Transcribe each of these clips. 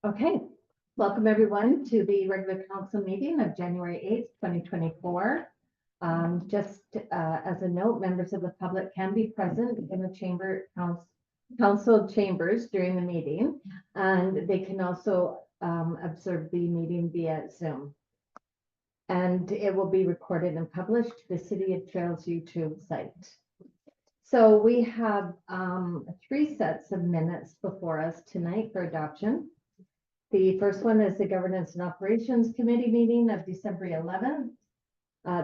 Okay, welcome everyone to the regular council meeting of January 8th, 2024. Just as a note, members of the public can be present in the council chambers during the meeting, and they can also observe the meeting via Zoom. And it will be recorded and published to the City of Trails YouTube site. So we have 3 sets of minutes before us tonight for adoption. The first one is the Governance and Operations Committee meeting of December 11th,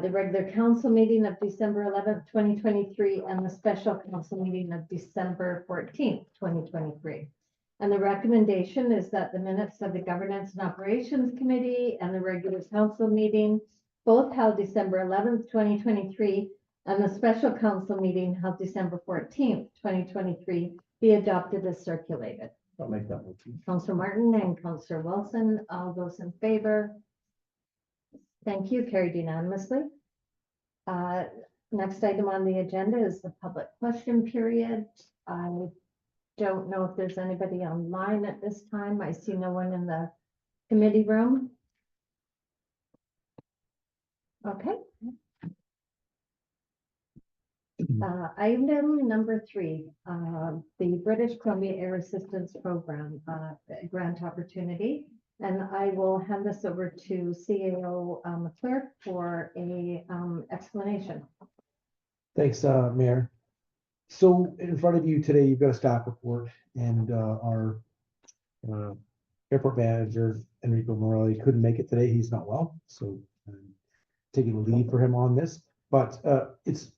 the regular council meeting of December 11th, 2023, and the special council meeting of December 14th, 2023. And the recommendation is that the minutes of the Governance and Operations Committee and the regular council meeting, both held December 11th, 2023, and the special council meeting held December 14th, 2023, be adopted as circulated. I'll make that motion. Councillor Martin and Councillor Wilson, all those in favor? Thank you, carried unanimously. Next item on the agenda is the public question period. I don't know if there's anybody online at this time. I see no one in the committee room. Okay. Item number 3, the British Columbia Air Assistance Program grant opportunity. And I will hand this over to CAO McClure for a explanation. Thanks, Mayor. So in front of you today, you've got a staff report, and our airport manager, Enrico Morelli, couldn't make it today. He's not well, so I'm taking a lead for him on this. But it's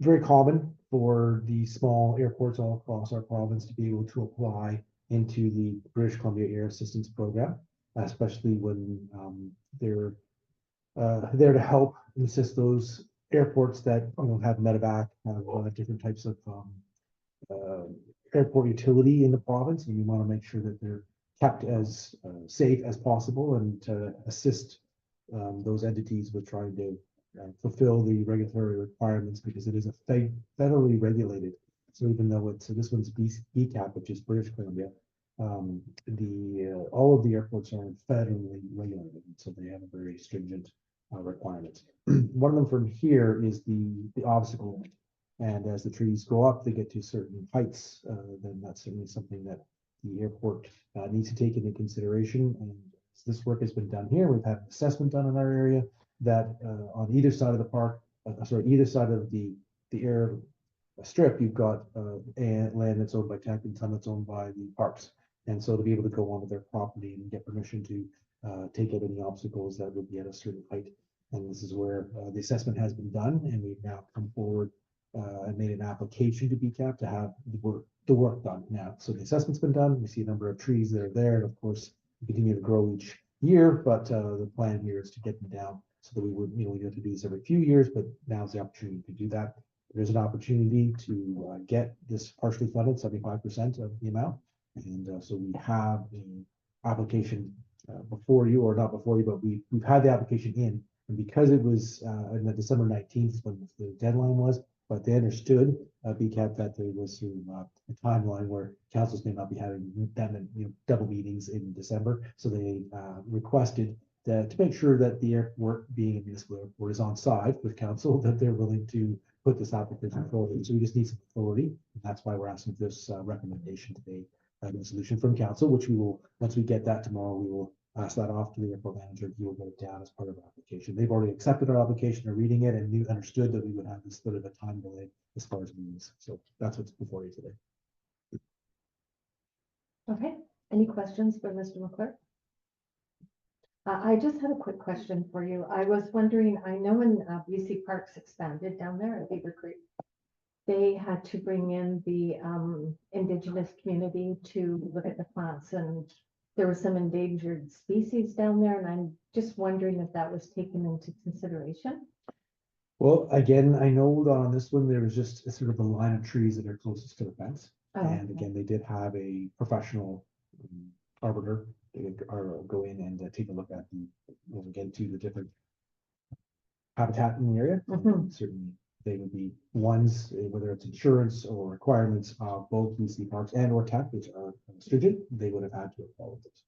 very common for the small airports all across our province to be able to apply into the British Columbia Air Assistance Program, especially when they're there to help and assist those airports that have medevac, have different types of airport utility in the province, and you want to make sure that they're kept as safe as possible and to assist those entities with trying to fulfill the regulatory requirements, because it is a federally regulated. So even though it's this one's BCAP, which is British Columbia, all of the airports are federally regulated, so they have a very stringent requirements. One of them from here is the obstacle limit, and as the trees go up, they get to certain heights. Then that's certainly something that the airport needs to take into consideration. And this work has been done here. We've had an assessment done in our area that on either side of the park, either side of the air strip, you've got land that's owned by TAC and some that's owned by the parks. And so to be able to go onto their property and get permission to take out any obstacles that would be at a certain height. And this is where the assessment has been done, and we've now come forward and made an application to BCAP to have the work done now. So the assessment's been done. We see a number of trees that are there, and of course, we continue to grow each year, but the plan here is to get them down so that we would, we have to do this every few years, but now's the opportunity to do that. There's an opportunity to get this partially funded, 75% of the amount. And so we have the application before you, or not before you, but we've had the application in. And because it was on the December 19th when the deadline was, but they understood BCAP that there was a timeline where councils may not be having double meetings in December. So they requested that to make sure that the airport, being a municipal airport, is on side with council, that they're willing to put this application forward. So we just need some authority. And that's why we're asking for this recommendation today, a resolution from council, which we will, once we get that tomorrow, we will pass that off to the airport manager. He will get it down as part of our application. They've already accepted our application, are reading it, and understood that we would have this bit of a time delay as far as meetings. So that's what's before you today. Okay, any questions for Mr. McClure? I just had a quick question for you. I was wondering, I know when BC Parks expanded down there at Beaver Creek, they had to bring in the Indigenous community to look at the plants, and there were some endangered species down there, and I'm just wondering if that was taken into consideration. Well, again, I know that on this one, there was just a sort of a line of trees that are closest to the fence. And again, they did have a professional arbiter go in and take a look at get to the different habitat in the area. Certainly, they would be ones, whether it's insurance or requirements of both BC Parks and or TAC, which are stringent, they would have had to have followed this.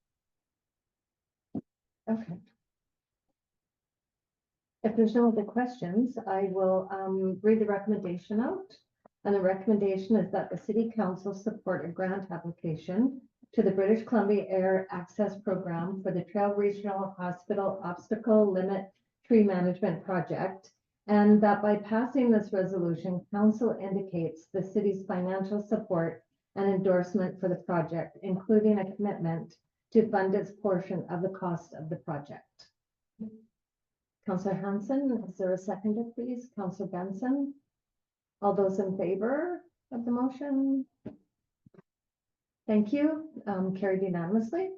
Okay. If there's no other questions, I will read the recommendation out. And the recommendation is that the city council support a grant application to the British Columbia Air Access Program for the Trail Regional Hospital Obstacle Limit Tree Management Project. And that by passing this resolution, council indicates the city's financial support and endorsement for the project, including a commitment to fund its portion of the cost of the project. Councillor Hanson, is there a seconder, please? Councillor Benson? All those in favor of the motion? Thank you. Carried unanimously.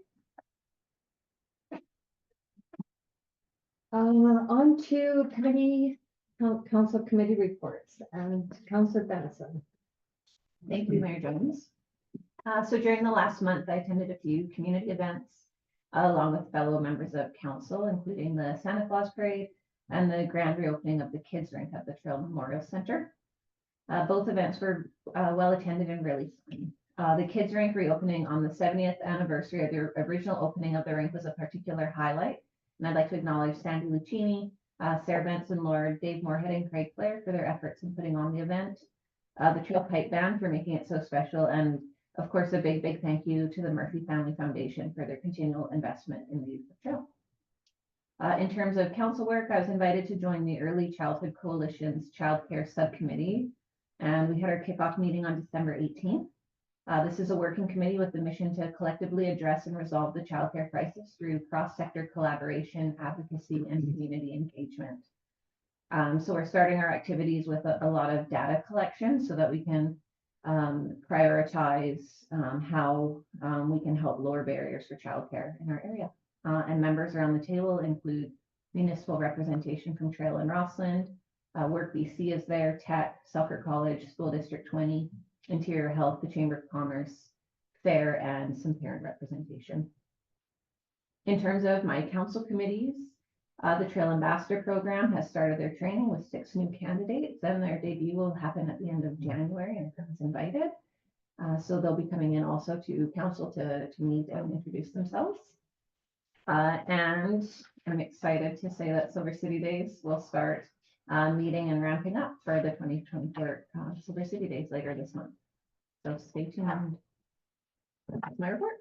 On to council committee reports, and Councillor Benson. Thank you, Mayor Jones. So during the last month, I attended a few community events along with fellow members of council, including the Santa Claus Parade and the grand reopening of the kids rink at the Trail Memorial Center. Both events were well attended and really fun. The kids rink reopening on the 70th anniversary of the original opening of the rink was a particular highlight. And I'd like to acknowledge Sandy Lucchini, Sarah Benson Lord, Dave Moorhead, and Craig Flair for their efforts in putting on the event. The Trail Pipe Band for making it so special, and of course, a big thank you to the Murphy Family Foundation for their continual investment in the youth of trail. In terms of council work, I was invited to join the Early Childhood Coalition's Child Care Subcommittee, and we had our kickoff meeting on December 18th. This is a working committee with the mission to collectively address and resolve the childcare crisis through cross-sector collaboration, advocacy, and community engagement. So we're starting our activities with a lot of data collection so that we can prioritize how we can help lower barriers for childcare in our area. And members around the table include municipal representation from Trail and Rossland, Work BC is there, Tech, Selkirk College, School District 20, Interior Health, the Chamber of Commerce, FAIR, and some parent representation. In terms of my council committees, the Trail Ambassador Program has started their training with 6 new candidates, and their debut will happen at the end of January, and everyone's invited. So they'll be coming in also to council to meet and introduce themselves. And I'm excited to say that Silver City Days will start meeting and ramping up for the 2024 Silver City Days later this month. So stay tuned. That's my report.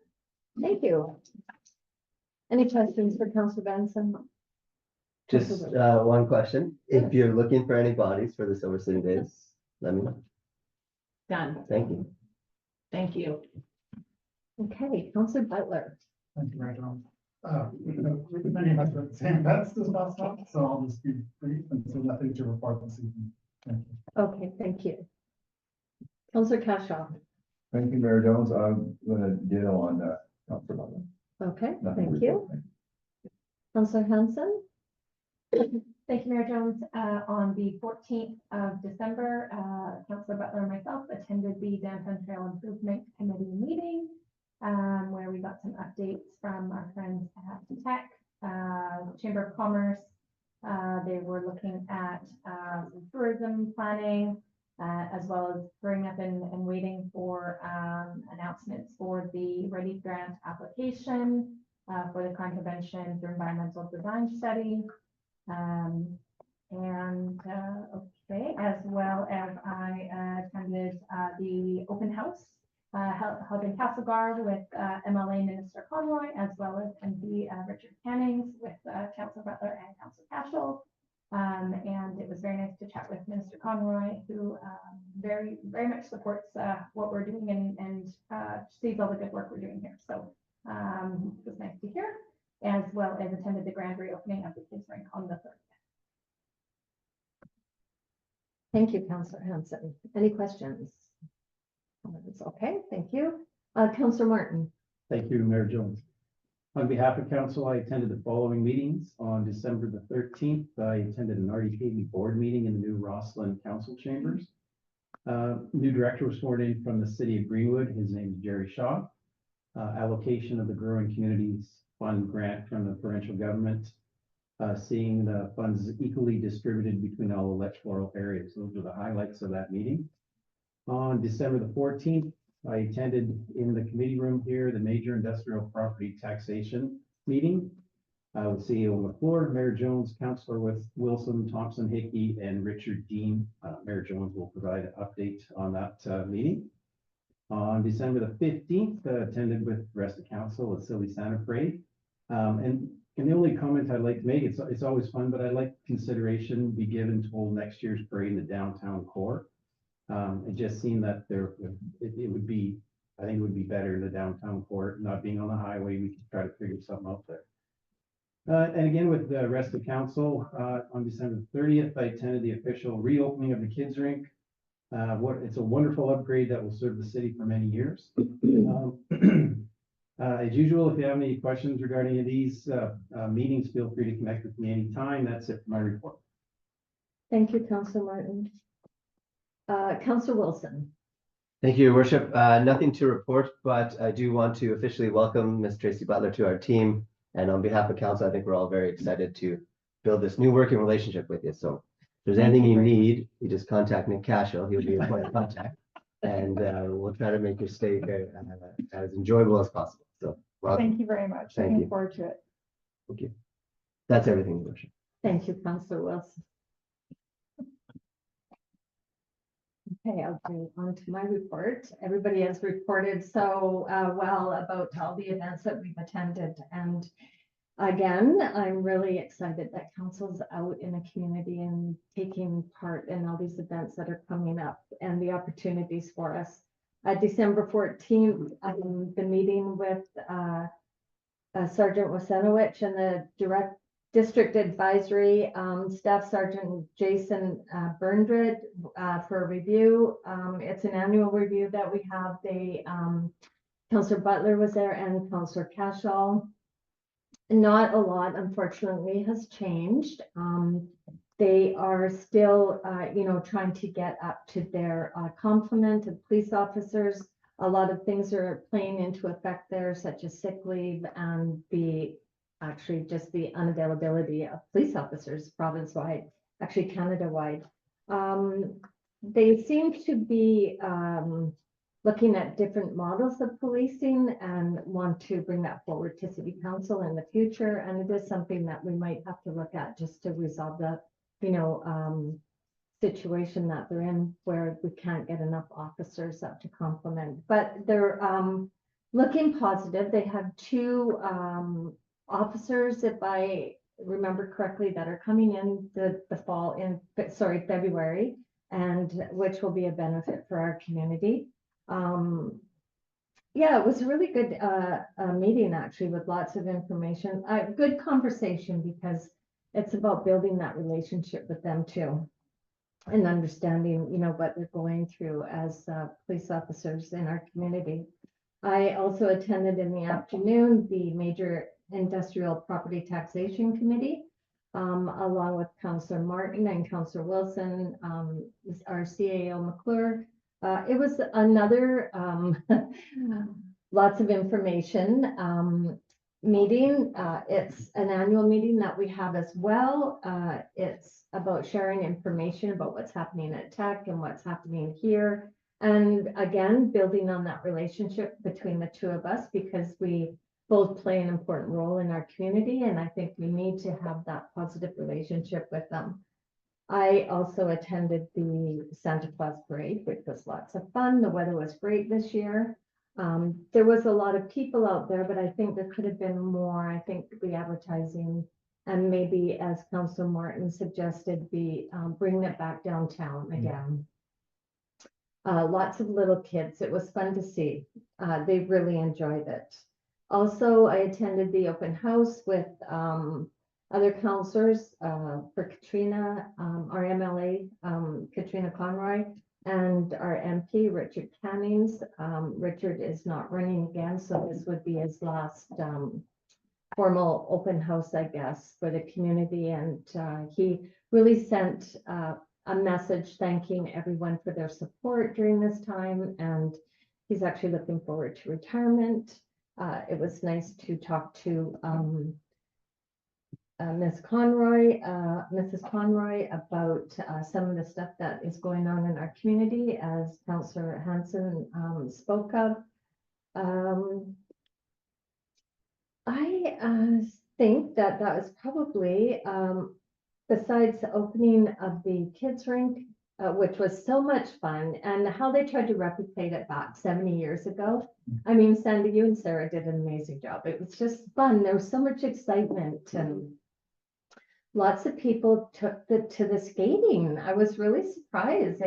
Thank you. Any questions for Councillor Benson? Just one question. Yes. If you're looking for any bodies for the Silver City Days, let me know. Done. Thank you. Thank you. Okay, Councillor Butler. Thank you, Mayor Jones. Many of us are at the same events this last month, so I'll just be brief and so nothing to report this evening. Thank you. Okay, thank you. Councillor Cashaw. Thank you, Mayor Jones. I'm gonna ditto on that. Councilor Butler. Okay, Nothing to thank you. report. Councillor Hanson. Thank you, Mayor Jones. On the 14th of December, Councillor Butler and myself attended the Downtown Trail Improvement Committee meeting, where we got some updates from our friends at Tech, Chamber of Commerce. They were looking at tourism planning, as well as hurrying up and waiting for announcements for the Ready Grant application for the contravention through environmental design study. Okay, as well as I attended the open house held in Castlegar with MLA Minister Conroy, as well as MP Richard Cannings with Councillor Butler and Councillor Cashel. And it was very nice to chat with Minister Conroy, who very much supports what we're doing and sees all the good work we're doing here. So it was nice to hear, as well as attended the grand reopening of the kids rink on the 3rd. Thank you, Councillor Hanson. Any questions? It's okay, thank you. Councillor Martin. Thank you, Mayor Jones. On behalf of council, I attended the following meetings. On December the 13th, I attended an RDKB board meeting in the new Rossland Council Chambers. New director was sworn in from the city of Greenwood. His name is Jerry Shaw. Allocation of the Growing Communities Fund grant from the provincial government. Seeing the funds equally distributed between all electoral areas. Those were the highlights of that meeting. On December the 14th, I attended in the committee room here, the major industrial property taxation meeting. With CEO McClure, Mayor Jones, Councillor with Wilson, Thompson, Hickey, and Richard Dean. Mayor Jones will provide an update on that meeting. On December the 15th, attended with the rest of council at Silly Santa Parade. And the only comment I'd like to make, it's always fun, but I'd like consideration be given to hold next year's parade in the downtown core. It just seemed that it would be, I think it would be better in the downtown core, not being on the highway. We could try to figure something out there. And again, with the rest of council, on December 30th, I attended the official reopening of the kids rink. It's a wonderful upgrade that will serve the city for many years. As usual, if you have any questions regarding any of these meetings, feel free to connect with me anytime. That's it for my report. Thank you, Councillor Martin. Councillor Wilson. Thank you, Your Worship. Nothing to report, but I do want to officially welcome Ms. Tracy Butler to our team. And on behalf of council, I think we're all very excited to build this new working relationship with you. So if there's anything you need, you just contact Nick Cashel. He'll be your point of contact. And we'll try to make your stay as enjoyable as possible. So welcome. Thank you very much. Thank Looking you. forward to it. Thank you. That's everything, Your Worship. Thank you, Councillor Wilson. Okay, I'll go on to my report. Everybody has reported so well about all the events that we've attended. And again, I'm really excited that council's out in the community and taking part in all these events that are coming up and the opportunities for us. December 14th, the meeting with Sergeant Wasenowicz and the District Advisory Staff Sergeant Jason Berndred for a review. It's an annual review that we have. Councillor Butler was there and Councillor Cashel. Not a lot, unfortunately, has changed. They are still, trying to get up to their complement of police officers. A lot of things are playing into effect there, such as sick leave and just the unavailability of police officers province-wide, actually Canada-wide. They seem to be looking at different models of policing and want to bring that forward to City Council in the future. And it is something that we might have to look at just to resolve the, situation that they're in where we can't get enough officers up to complement. But they're looking positive. They have two officers, if I remember correctly, that are coming in the February, and which will be a benefit for our community. Yeah, it was a really good meeting, actually, with lots of information. Good conversation, because it's about building that relationship with them too, and understanding, what they're going through as police officers in our community. I also attended in the afternoon the Major Industrial Property Taxation Committee, along with Councillor Martin and Councillor Wilson, our CAO McClure. It was another lots of information meeting. It's an annual meeting that we have as well. It's about sharing information about what's happening at Tech and what's happening here. And again, building on that relationship between the two of us, because we both play an important role in our community. And I think we need to have that positive relationship with them. I also attended the Santa Claus Parade, which was lots of fun. The weather was great this year. There was a lot of people out there, but I think there could have been more. I think the advertising, and maybe, as Councillor Martin suggested, bringing it back downtown again. Lots of little kids. It was fun to see. They really enjoyed it. Also, I attended the open house with other councillors for Katrina, our MLA, Katrina Conroy, and our MP, Richard Cannings. Richard is not running again, so this would be his last formal open house, I guess, for the community. And he really sent a message thanking everyone for their support during this time. And he's actually looking forward to retirement. It was nice to talk to Mrs. Conroy about some of the stuff that is going on in our community, as Councillor Hanson spoke of. I think that that was probably, besides the opening of the kids rink, which was so much fun, and how they tried to replicate it back 70 years ago. I mean, Sandy, you and Sarah did an amazing job. It was just fun. There was so much excitement and lots of people took to the skating. I was really surprised.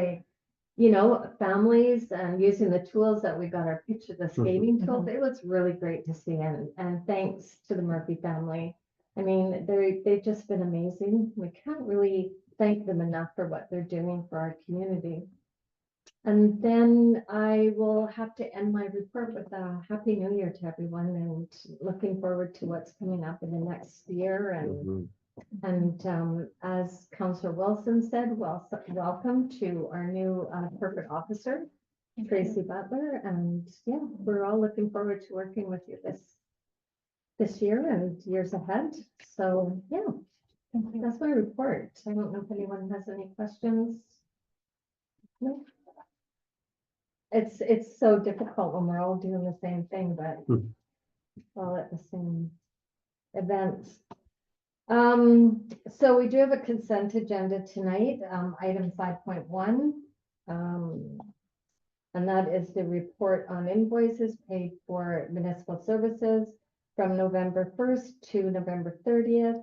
Families and using the tools that we got our picture, the skating tools, it was really great to see. And thanks to the Murphy family. I mean, they've just been amazing. We can't really thank them enough for what they're doing for our community. And then I will have to end my report with a Happy New Year to everyone and looking forward to what's coming up in the next year. And as Councillor Wilson said, welcome to our new corporate officer, Tracy Butler. And yeah, we're all looking forward to working with you this year and years ahead. So yeah, that's my report. I don't know if anyone has any questions. No. It's so difficult when we're all doing the same thing, but all at the same events. So we do have a consent agenda tonight, item 5.1. And that is the report on invoices paid for municipal services from November 1st to November 30th.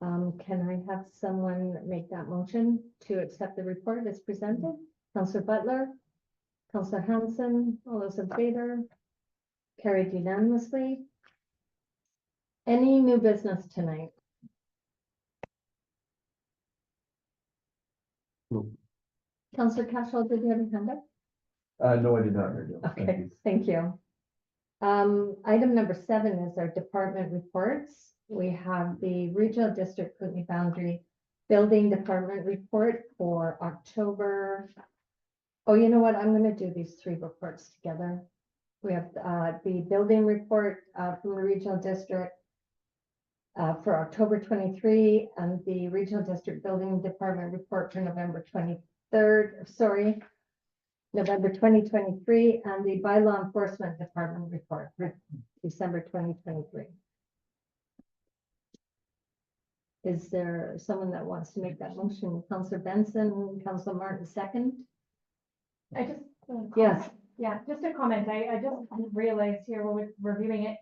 Can I have someone make that motion to accept the report as presented? Councillor Butler, Councillor Hanson, all those in favor? Carried unanimously. Any new business tonight? Councillor Cashel, did you have your hand up? No, I did not, Mary Jo. Thank Okay, you. thank you. Item number 7 is our department reports. We have the Regional District Kootenay Boundary Building Department report for October. Oh, you know what? I'm going to do these 3 reports together. We have the building report from the Regional District for October 23 and the Regional District Building Department report for November 23rd, November 2023, and the Bylaw Enforcement Department report for December 2023. Is there someone that wants to make that motion? Councillor Benson, Councillor Martin, second? I just. Yes. Yeah, just a comment. I just realized here when we're reviewing it,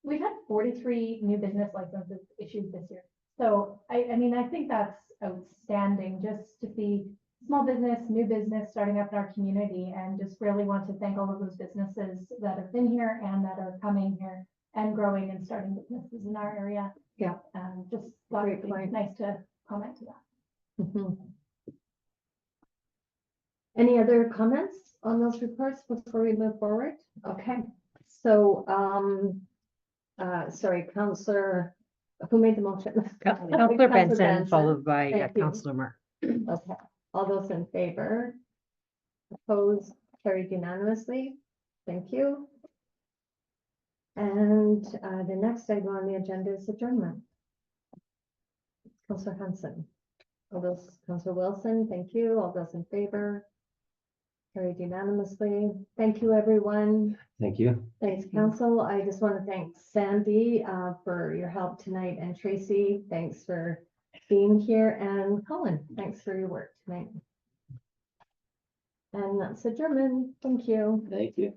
we've had 43 new business licenses issued this year. So I mean, I think that's outstanding just to see small business, new business starting up in our community, and just really want to thank all of those businesses that have been here and that are coming here and growing and starting businesses in our area. Yeah. Just thought Great it'd be point. nice to comment to that. Mhm. Any other comments on those reports before we move forward? Okay, so, sorry, Councillor, who made the motion? Councillor Benson, followed by Thank you. Councillor Martin. Okay, all those in favor? Opposed, carried unanimously. Thank you. And the next item on the agenda is adjournment. Councillor Hanson. All those, Councillor Wilson, thank you. All those in favor? Carried unanimously. Thank you, everyone. Thank you. Thanks, council. I just want to thank Sandy for your help tonight, and Tracy, thanks for being here, and Colin, thanks for your work tonight. And that's adjournment. Thank you. Thank you.